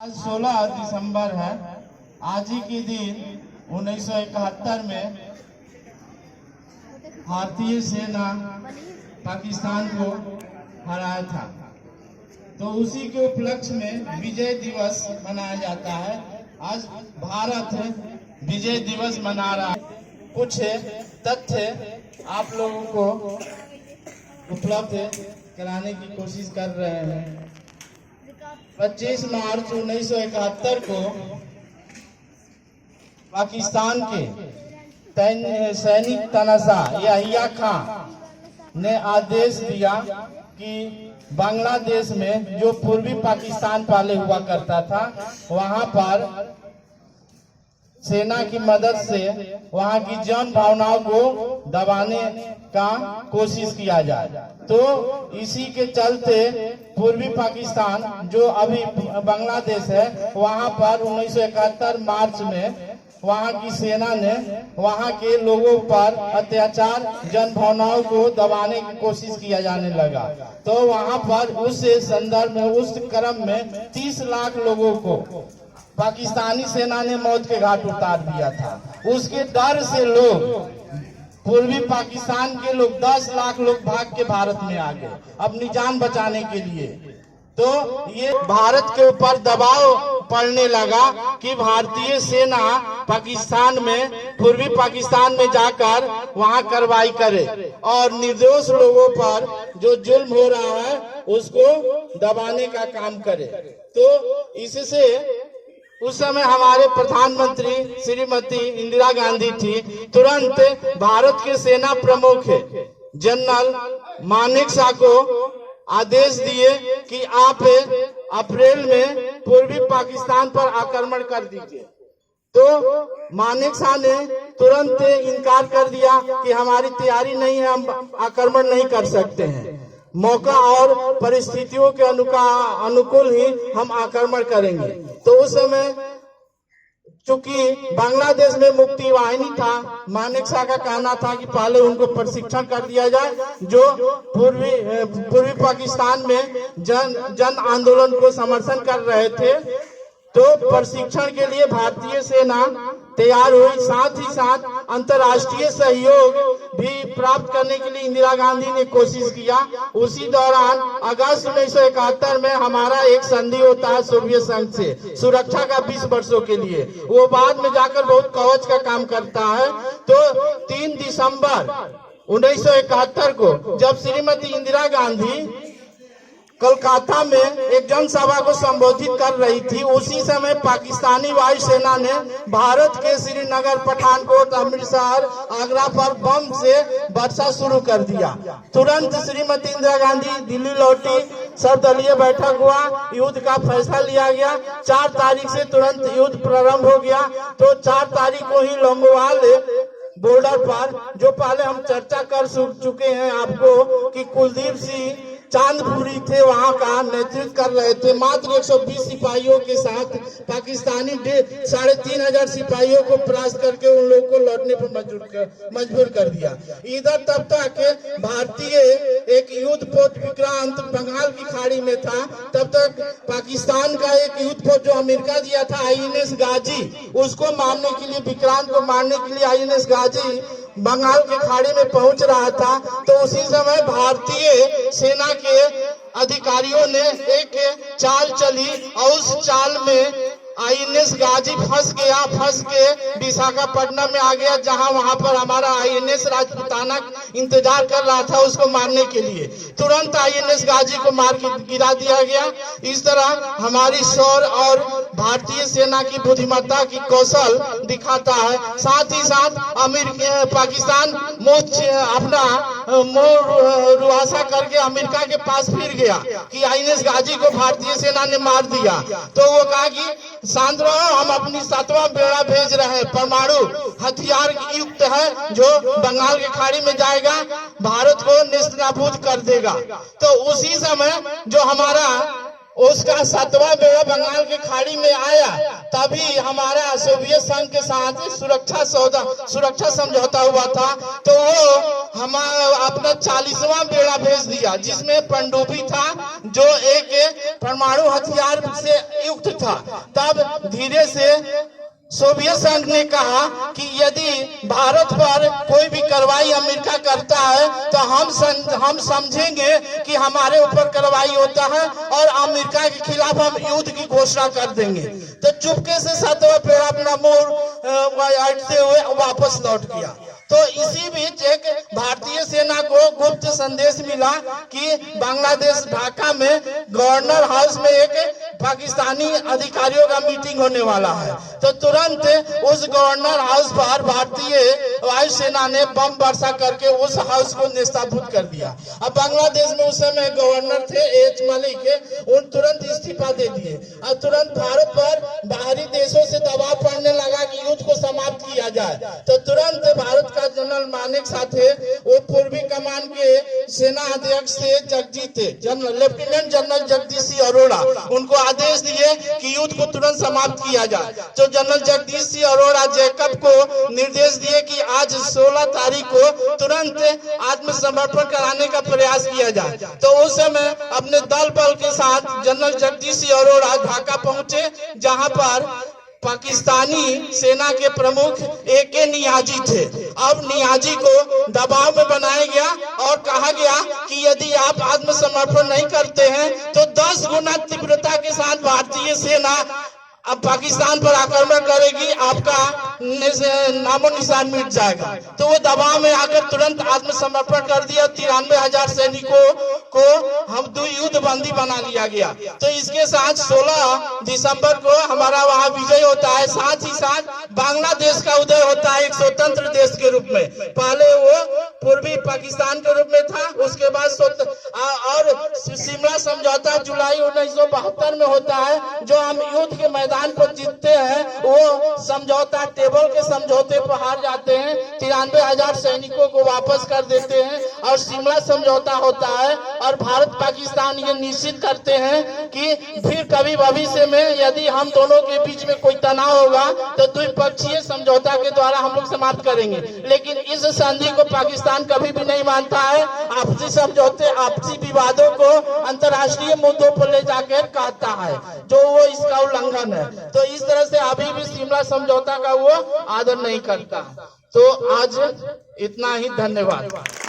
आज 16 दिसंबर है। आज ही के दिन 1971 में भारतीय सेना पाकिस्तान को हराया था। तो उसी के उपलक्ष्य में विजय दिवस मनाया जाता है। आज भारत विजय दिवस मना रहा है। कुछ तथ्य आप लोगों को उपलब्ध कराने की कोशिश कर रहे हैं। 25 मार्च 1971 को पाकिस्तान के सैनिक तनाज़ा याहिया खान ने आदेश दिया कि बांग्लादेश में जो पूर्वी पाकिस्तान पहले हुआ करता था, वहां पर सेना की मदद से वहां की जन भावनाओं को दबाने का कोशिश किया जाए। तो इसी के चलते पूर्वी पाकिस्तान जो अभी बांग्लादेश है, वहां पर 1971 मार्च में वहां की सेना ने वहां के लोगों पर अत्याचार, जन भावनाओं को दबाने की कोशिश किया जाने लगा। तो वहां पर उस संदर्भ में, उस क्रम में 30 लाख लोगों को पाकिस्तानी सेना ने मौत के घाट उतार दिया था। उसके डर से लोग, पूर्वी पाकिस्तान के लोग 10 लाख लोग भाग के भारत में आ गए अपनी जान बचाने के लिए। तो ये भारत के ऊपर दबाव पड़ने लगा कि भारतीय सेना पाकिस्तान में, पूर्वी पाकिस्तान में जाकर वहां कार्रवाई करे और निर्दोष लोगों पर जो जुल्म हो रहा है उसको दबाने का काम करे। तो इससे उस समय हमारे प्रधानमंत्री श्रीमती इंदिरा गांधी थी। तुरंत भारत के सेना प्रमुख जनरल मानेकशॉ को आदेश दिए कि आप अप्रैल में पूर्वी पाकिस्तान पर आक्रमण कर दीजिए। तो मानेकशॉ ने तुरंत इनकार कर दिया कि हमारी तैयारी नहीं है, हम आक्रमण नहीं कर सकते हैं। मौका और परिस्थितियों के अनुकूल ही हम आक्रमण करेंगे। तो उस समय चूंकि बांग्लादेश में मुक्ति वाहिनी था, मानेकशॉ का कहना था कि पहले उनको प्रशिक्षण कर दिया जाए, जो पूर्वी पाकिस्तान में जन आंदोलन को समर्थन कर रहे थे। तो प्रशिक्षण के लिए भारतीय सेना तैयार हुई। साथ ही साथ अंतर्राष्ट्रीय सहयोग भी प्राप्त करने के लिए इंदिरा गांधी ने कोशिश किया। उसी दौरान अगस्त 1971 में हमारा एक संधि होता है सोवियत संघ से सुरक्षा का 20 वर्षों के लिए। वो बाद में जाकर बहुत कवच का काम करता है। तो 3 दिसंबर 1971 को जब श्रीमती इंदिरा गांधी कोलकाता में एक जनसभा को संबोधित कर रही थी, उसी समय पाकिस्तानी वायुसेना ने भारत के श्रीनगर, पठानकोट, अमृतसर, आगरा पर बम से वर्षा शुरू कर दिया। तुरंत श्रीमती इंदिरा गांधी दिल्ली लौटी, सर्वदलीय बैठक हुआ, युद्ध का फैसला लिया गया। 4 तारीख से तुरंत युद्ध प्रारंभ हो गया। तो 4 तारीख को ही लोंगोवाल बॉर्डर पर, जो पहले हम चर्चा कर चुके हैं आपको कि कुलदीप सिंह चांदपुरी थे, वहां का नेतृत्व कर रहे थे। मात्र 120 सिपाहियों के साथ पाकिस्तानी 3500 सिपाहियों को परास्त करके उन लोगों को लौटने पर मजबूर कर दिया। इधर तब तक भारतीय एक युद्ध पोत विक्रांत बंगाल की खाड़ी में था। तब तक पाकिस्तान का एक युद्ध पोत जो अमेरिका दिया था, INS गाजी, उसको मारने के लिए, विक्रांत को मारने के लिए INS गाजी बंगाल की खाड़ी में पहुंच रहा था। तो उसी समय भारतीय सेना के अधिकारियों ने एक चाल चली और उस चाल में INS गाजी फंस के विशाखापट्टनम में आ गया, जहां वहां पर हमारा INS राजपूताना इंतजार कर रहा था उसको मारने के लिए। तुरंत INS गाजी को मार के गिरा दिया गया। इस तरह हमारी शौर्य और भारतीय सेना की बुद्धिमत्ता की कौशल दिखाता है। साथ ही साथ पाकिस्तान अपना मोह रुआसा करके अमेरिका के पास फिर गया कि INS गाजी को भारतीय सेना ने मार दिया। तो वो कहा कि शांत रहो, हम अपनी 7वां बेड़ा भेज रहे हैं, परमाणु हथियार युक्त है, जो बंगाल की खाड़ी में जाएगा, भारत को नेस्तनाबूद कर देगा। तो उसी समय जो हमारा उसका 7वां बेड़ा बंगाल की खाड़ी में आया, तभी हमारा सोवियत संघ के साथ सुरक्षा समझौता हुआ था, तो वो हम अपना 40वां बेड़ा भेज दिया, जिसमें पनडुब्बी था जो एक परमाणु हथियार से युक्त था। तब धीरे से सोवियत संघ ने कहा कि यदि भारत पर कोई भी कार्रवाई अमेरिका करता है तो हम समझेंगे कि हमारे ऊपर कार्रवाई होता है और अमेरिका के खिलाफ हम युद्ध की घोषणा कर देंगे। तो चुपके से 7वां बेड़ा अपना मोड़ अटते हुए वापस लौट गया। तो इसी बीच एक भारतीय सेना को गुप्त संदेश मिला कि बांग्लादेश ढाका में गवर्नर हाउस में एक पाकिस्तानी अधिकारियों का मीटिंग होने वाला है। तो तुरंत उस गवर्नर हाउस पर भारतीय वायुसेना ने बम वर्षा करके उस हाउस को नेस्तनाबूद कर दिया। अब बांग्लादेश में उस समय गवर्नर थे एच मलिक, उन तुरंत इस्तीफा दे दिए और तुरंत भारत पर बाहरी देशों से दबाव पड़ने लगा कि युद्ध को समाप्त किया जाए। तो तुरंत भारत का जनरल मानेक साथे वो पूर्वी कमान के सेना अध्यक्ष थे लेफ्टिनेंट जनरल जगदीश सिंह अरोड़ा, उनको आदेश दिए कि युद्ध को तुरंत समाप्त किया जाए। तो जनरल जगदीश सिंह अरोड़ा जैकब को निर्देश दिए कि आज 16 तारीख को तुरंत आत्मसमर्पण कराने का प्रयास किया जाए। तो उस समय अपने दल बल के साथ जनरल जगदीश सिंह अरोड़ा ढाका पहुंचे, जहां पर पाकिस्तानी सेना के प्रमुख AK नियाजी थे। अब नियाजी को दबाव में बनाया गया और कहा गया कि यदि आप आत्मसमर्पण नहीं करते हैं तो 10 गुना तीव्रता के साथ भारतीय सेना अब पाकिस्तान पर आक्रमण करेगी, आपका नामो निशान मिट जाएगा। तो वो दबाव में आकर तुरंत आत्मसमर्पण कर दिया। 93,000 सैनिकों को हम युद्ध बंदी बना लिया गया। तो इसके साथ 16 दिसंबर को हमारा वहाँ विजय होता है। साथ ही साथ बांग्लादेश का उदय होता है एक स्वतंत्र देश के रूप में। पहले वो पूर्वी पाकिस्तान के रूप में था, उसके बाद और शिमला समझौता जुलाई 1972 में होता है, जो हम युद्ध के मैदान पर जीतते हैं। वो समझौता टेबल के समझौते पर हार जाते हैं, 93,000 सैनिकों को वापस कर देते हैं और शिमला समझौता होता है और भारत पाकिस्तान ये निश्चित करते हैं कि फिर कभी भविष्य में यदि हम दोनों के बीच में कोई तनाव होगा तो द्विपक्षीय समझौता के द्वारा हम लोग समाप्त करेंगे। लेकिन इस संधि को पाकिस्तान कभी भी नहीं मानता है। आपसी समझौते, आपसी विवादों को अंतर्राष्ट्रीय मुद्दों पर ले जाकर कहता है, जो वो इसका उल्लंघन है। तो इस तरह से अभी भी शिमला समझौता का वो आदर नहीं करता। तो आज इतना ही, धन्यवाद।